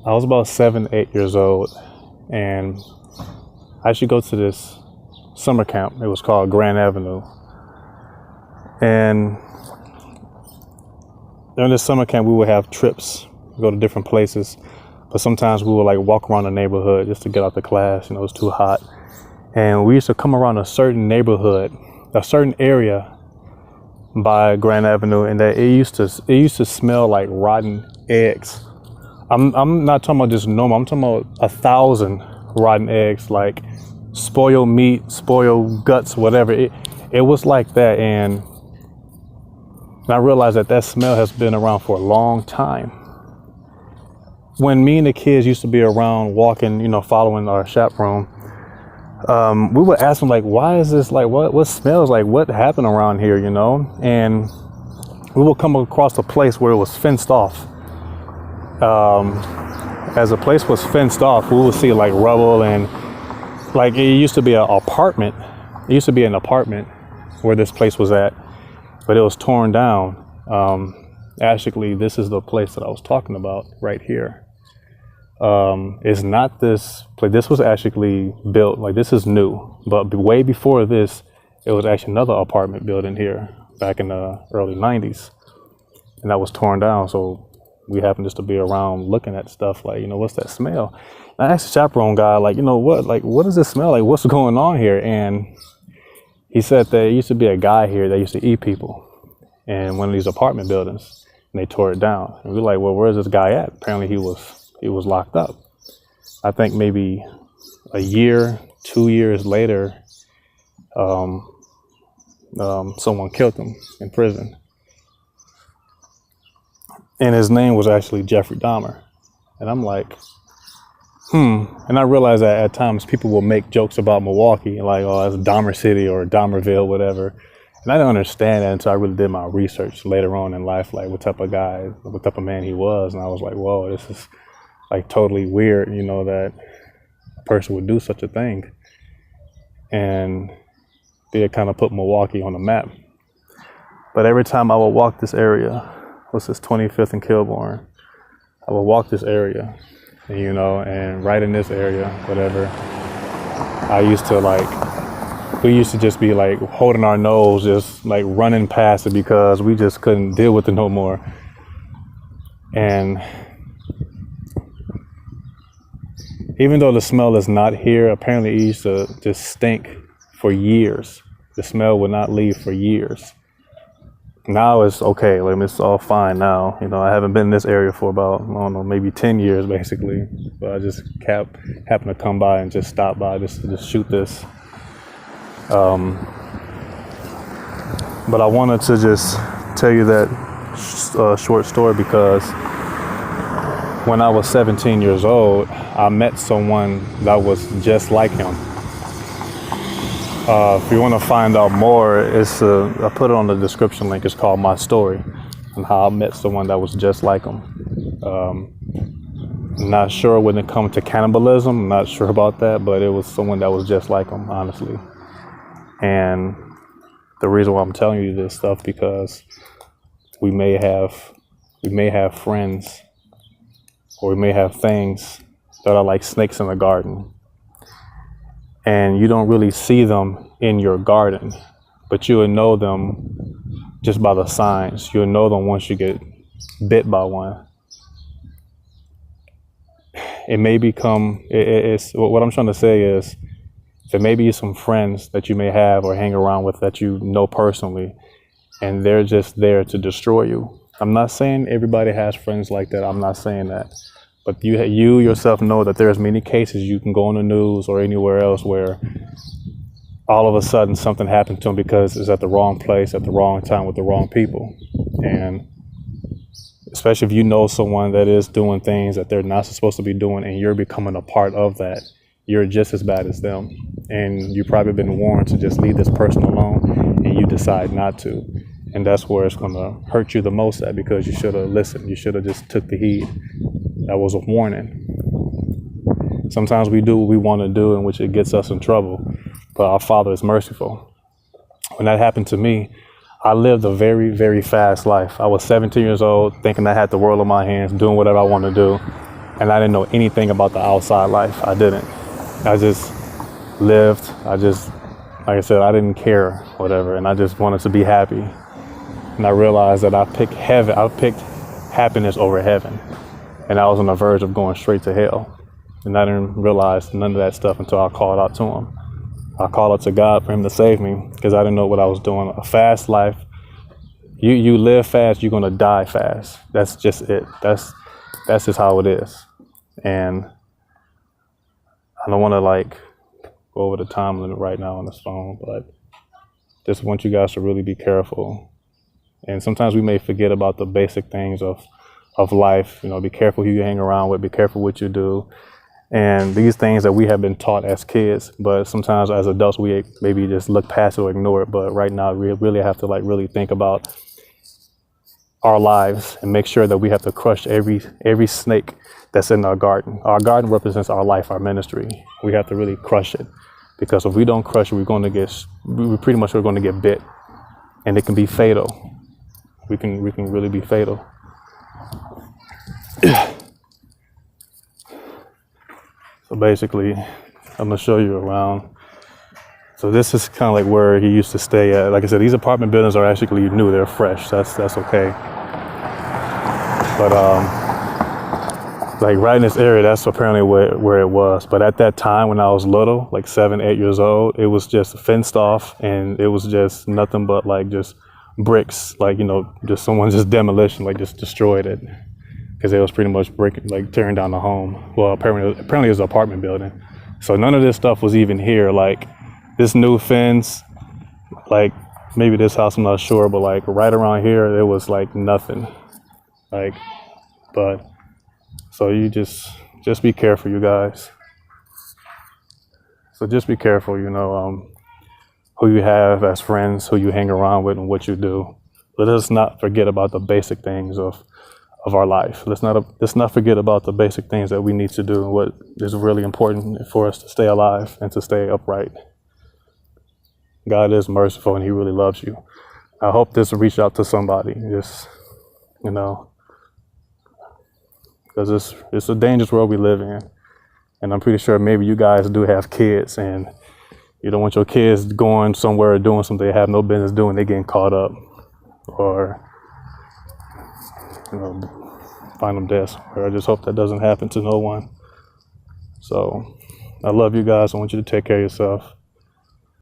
I was about 7, 8 years old, and I should go to this summer camp. It was called Grand Avenue. And during this summer camp, we would have trips, go to different places. But sometimes we would like walk around the neighborhood just to get out the class. It was too hot. And we used to come around a certain neighborhood, a certain area by Grand Avenue, and that it used to smell like rotten eggs. I'm not talking about just normal. I'm talking about 1,000 rotten eggs, like spoiled meat, spoiled guts, whatever. It was like that, and I realized that smell has been around for a long time. When me and the kids used to be around walking, following our chaperone, we would ask them like, why is this like, what smells like, what happened around here, And we would come across a place where it was fenced off. As the place was fenced off, we would see like rubble, and like it used to be an apartment. It used to be an apartment where this place was at, but it was torn down. Actually, this is the place that I was talking about right here. It's not this place. This was actually built, like this is new, but way before this, it was actually another apartment building here back in the early 90s, and that was torn down. So we happened just to be around looking at stuff like, what's that smell? And I asked the chaperone guy, like, what does this smell like? What's going on here? And he said that there used to be a guy here that used to eat people in one of these apartment buildings, and they tore it down. And we were like, well, where's this guy at? Apparently he was locked up. I think maybe a year, 2 years later, someone killed him in prison. And his name was actually Jeffrey Dahmer. And I'm like, And I realized that at times people will make jokes about Milwaukee, like, oh, that's Dahmer City or Dahmerville, whatever. And I didn't understand that until I really did my research later on in life, like what type of guy, what type of man he was. And I was like, whoa, this is like totally weird, that a person would do such a thing. And it kind of put Milwaukee on the map. But every time I would walk this area, what's this, 25th and Kilbourne, I would walk this area, and right in this area, whatever, we used to just be like holding our nose, just like running past it because we just couldn't deal with it no more. And even though the smell is not here, apparently it used to just stink for years. The smell would not leave for years. Now it's okay, like it's all fine now. I haven't been in this area for about, I don't know, maybe 10 years basically. But I just happened to come by and just stop by just to shoot this. But I wanted to just tell you that short story because when I was 17 years old, I met someone that was just like him. If you want to find out more, I put it on the description link. It's called My Story, and how I met someone that was just like him. Not sure when it comes to cannibalism. I'm not sure about that, but it was someone that was just like him, honestly. And the reason why I'm telling you this stuff because we may have friends, or we may have things that are like snakes in the garden. And you don't really see them in your garden, but you will know them just by the signs. You'll know them once you get bit by one. It may become, it's what I'm trying to say is, there may be some friends that you may have or hang around with that you know personally, and they're just there to destroy you. I'm not saying everybody has friends like that. I'm not saying that. But you yourself know that there's many cases you can go on the news or anywhere else where all of a sudden something happened to them because it's at the wrong place at the wrong time with the wrong people. And especially if you know someone that is doing things that they're not supposed to be doing and you're becoming a part of that, you're just as bad as them. And you've probably been warned to just leave this person alone, and you decide not to. And that's where it's going to hurt you the most at, because you should have listened. You should have just took the heed. That was a warning. Sometimes we do what we want to do, in which it gets us in trouble, but our Father is merciful. When that happened to me, I lived a very, very fast life. I was 17 years old, thinking I had the world in my hands, doing whatever I want to do. and I didn't know anything about the outside life. I didn't. I just lived. Like I said, I didn't care, whatever, and I just wanted to be happy. And I realized that I picked happiness over heaven, and I was on the verge of going straight to hell. And I didn't realize none of that stuff until I called out to him. I called out to God for him to save me, because I didn't know what I was doing. A fast life, you live fast, you're gonna die fast. That's just it. That's just how it is. And I don't want to like go over the time limit right now on this phone, but just want you guys to really be careful. And sometimes we may forget about the basic things of life. You know, be careful who you hang around with, be careful what you do. And these things that we have been taught as kids, but sometimes as adults, we maybe just look past it or ignore it. But right now, we really have to like really think about our lives and make sure that we have to crush every snake that's in our garden. Our garden represents our life, our ministry. We have to really crush it, because if we don't crush it, we're going to get bit, and it can be fatal. We can really be fatal. So basically, I'm gonna show you around. So this is kind of like where he used to stay at. Like I said, these apartment buildings are actually new. They're fresh. That's okay. But like right in this area, that's apparently where it was. But at that time, when I was little, like 7, 8 years old, it was just fenced off, and it was just nothing but like just bricks, like, you know, just someone just demolition, like just destroyed it, because it was pretty much tearing down the home. Well, apparently it was an apartment building. So none of this stuff was even here. Like this new fence, like maybe this house, I'm not sure, but like right around here, there was like nothing. Like, but so you just be careful, you guys. So just be careful, you know, who you have as friends, who you hang around with, and what you do. Let us not forget about the basic things of our life. Let's not forget about the basic things that we need to do, and what is really important for us to stay alive and to stay upright. God is merciful, and he really loves you. I hope this will reach out to somebody, just, you know, because it's a dangerous world we live in. And I'm pretty sure maybe you guys do have kids, and you don't want your kids going somewhere or doing something they have no business doing. They're getting caught up, or, you know, find them dead. Or I just hope that doesn't happen to no one. So I love you guys. I want you to take care of yourself.